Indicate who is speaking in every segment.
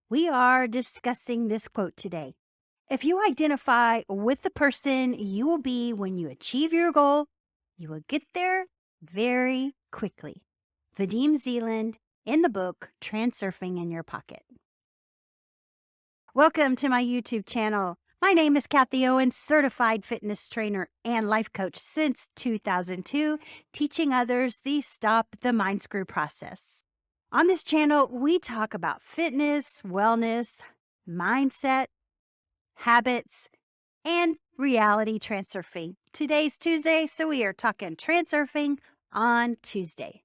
Speaker 1: We are discussing this quote today. If you identify with the person you will be when you achieve your goal, you will get there very quickly. Vadim Zealand in the book Transurfing in Your Pocket. Welcome to my YouTube channel. My name is Kathy Owen, certified fitness trainer and life coach since 2002, teaching others the Stop the Mind Screw process. On this channel, we talk about fitness, wellness, mindset, habits, and reality transurfing. Today's Tuesday, so we are talking transurfing on Tuesday.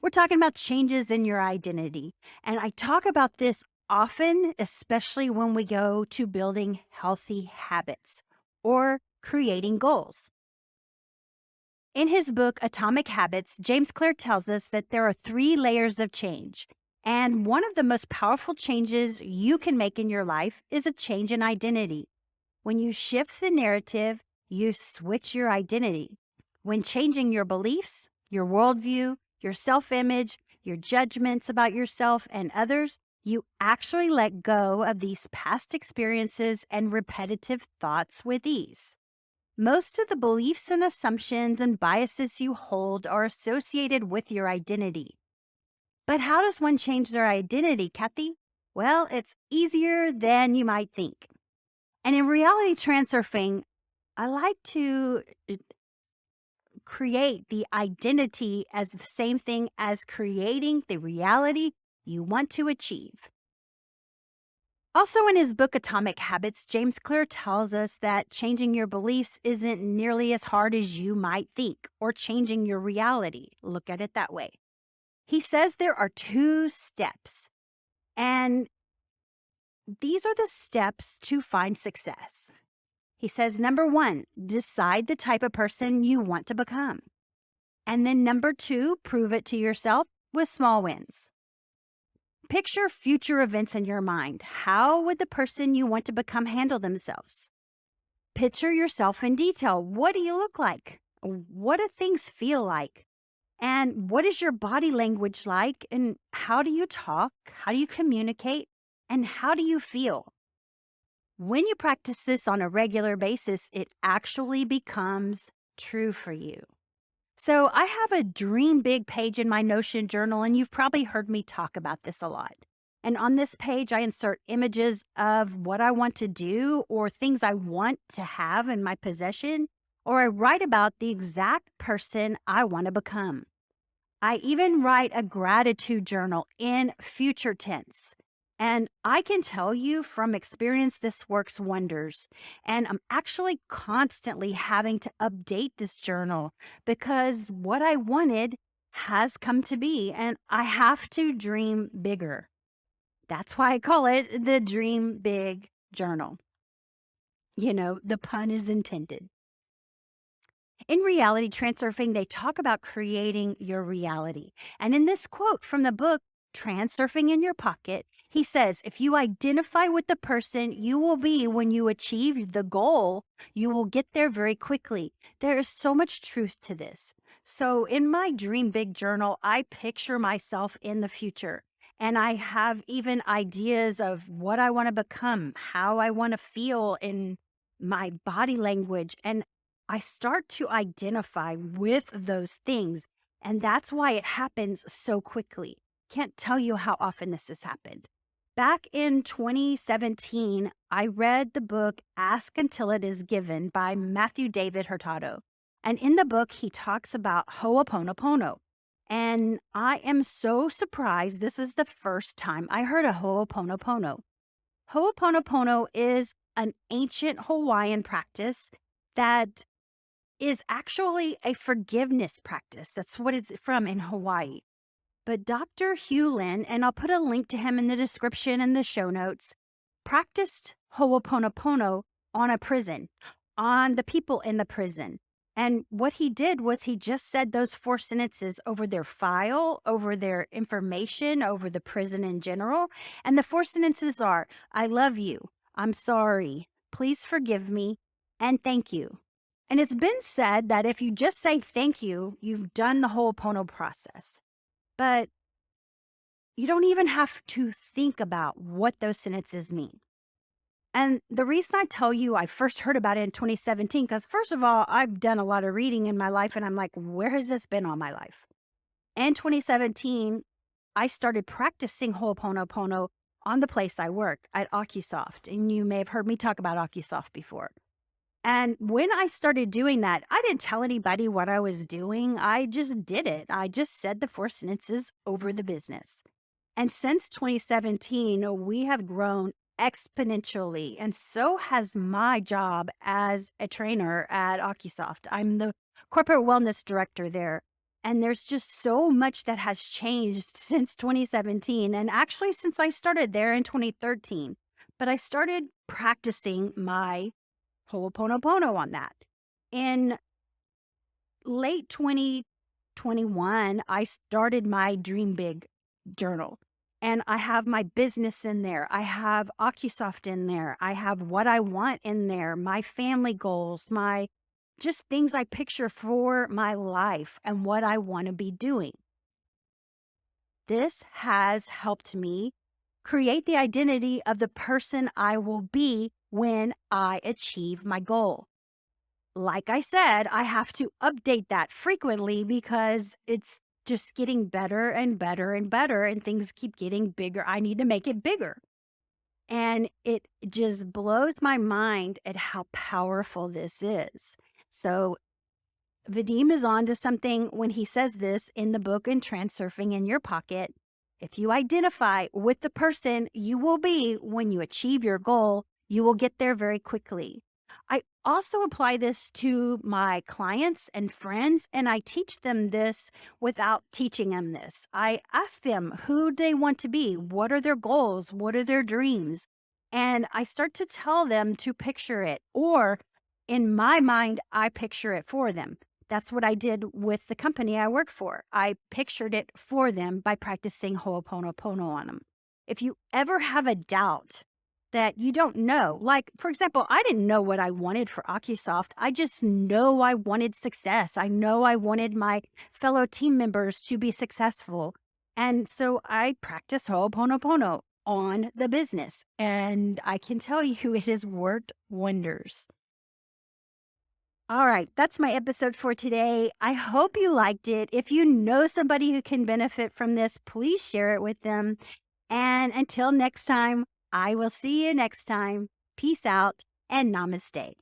Speaker 1: We're talking about changes in your identity. And I talk about this often, especially when we go to building healthy habits or creating goals. In his book, Atomic Habits, James Clear tells us that there are 3 layers of change. And one of the most powerful changes you can make in your life is a change in identity. When you shift the narrative, you switch your identity. When changing your beliefs, your worldview, your self image, your judgments about yourself and others, you actually let go of these past experiences and repetitive thoughts with ease. Most of the beliefs and assumptions and biases you hold are associated with your identity. But how does one change their identity, Kathy? Well, it's easier than you might think. And in reality transurfing, I like to create the identity as the same thing as creating the reality you want to achieve. Also, in his book Atomic Habits, James Clear tells us that changing your beliefs isn't nearly as hard as you might think, or changing your reality. Look at it that way. He says there are 2 steps, and these are the steps to find success. He says, number 1, decide the type of person you want to become. And then number 2, prove it to yourself with small wins. Picture future events in your mind. How would the person you want to become handle themselves? Picture yourself in detail. What do you look like? What do things feel like? And what is your body language like? And how do you talk? How do you communicate? And how do you feel? When you practice this on a regular basis, it actually becomes true for you. So I have a dream big page in my Notion journal, and you've probably heard me talk about this a lot. And on this page, I insert images of what I want to do or things I want to have in my possession, or I write about the exact person I want to become. I even write a gratitude journal in future tense. And I can tell you from experience, this works wonders. And I'm actually constantly having to update this journal because what I wanted has come to be, and I have to dream bigger. That's why I call it the Dream Big Journal. The pun is intended. In reality transurfing, they talk about creating your reality. And in this quote from the book, Transurfing in Your Pocket, he says, if you identify with the person you will be when you achieve the goal, you will get there very quickly. There is so much truth to this. So in my Dream Big journal, I picture myself in the future. And I have even ideas of what I want to become, how I want to feel in my body language. And I start to identify with those things. And that's why it happens so quickly. Can't tell you how often this has happened. Back in 2017, I read the book Ask Until It Is Given by Matthew David Hurtado. And in the book, he talks about Ho'oponopono. And I am so surprised. This is the first time I heard of Ho'oponopono. Ho'oponopono is an ancient Hawaiian practice that is actually a forgiveness practice. That's what it's from in Hawaii. But Dr. Hugh Lin, and I'll put a link to him in the description and the show notes, practiced Ho'oponopono on a prison, on the people in the prison. And what he did was he just said those 4 sentences over their file, over their information, over the prison in general. And the 4 sentences are, I love you, I'm sorry, please forgive me, and thank you. And it's been said that if you just say thank you, you've done the Ho'oponopono process. But You don't even have to think about what those sentences mean. And the reason I tell you I first heard about it in 2017, because first of all, I've done a lot of reading in my life and I'm like, where has this been all my life? In 2017, I started practicing Ho'oponopono on the place I work at OcuSoft. And you may have heard me talk about OcuSoft before. And when I started doing that, I didn't tell anybody what I was doing. I just did it. I just said the four sentences over the business. And since 2017, we have grown exponentially. And so has my job as a trainer at OcuSoft. I'm the corporate wellness director there. And there's just so much that has changed since 2017. And actually, since I started there in 2013. But I started practicing my Ho'oponopono on that. In late 2021, I started my Dream Big journal. And I have my business in there. I have OcuSoft in there. I have what I want in there, my family goals, my just things I picture for my life and what I want to be doing. This has helped me create the identity of the person I will be when I achieve my goal. Like I said, I have to update that frequently because it's just getting better and better and better, and things keep getting bigger. I need to make it bigger. And it just blows my mind at how powerful this is. So Vadim is on to something when he says this in the book in Transurfing in Your Pocket. If you identify with the person you will be when you achieve your goal, you will get there very quickly. I also apply this to my clients and friends, and I teach them this without teaching them this. I ask them who they want to be, what are their goals, what are their dreams, and I start to tell them to picture it, or in my mind, I picture it for them. That's what I did with the company I work for. I pictured it for them by practicing Ho'oponopono on them. If you ever have a doubt that you don't know, like, for example, I didn't know what I wanted for OcuSoft. I just know I wanted success. I know I wanted my fellow team members to be successful. And so I practice Ho'oponopono on the business. And I can tell you it has worked wonders. All right, that's my episode for today. I hope you liked it. If you know somebody who can benefit from this, please share it with them. And until next time, I will see you next time. Peace out and namaste.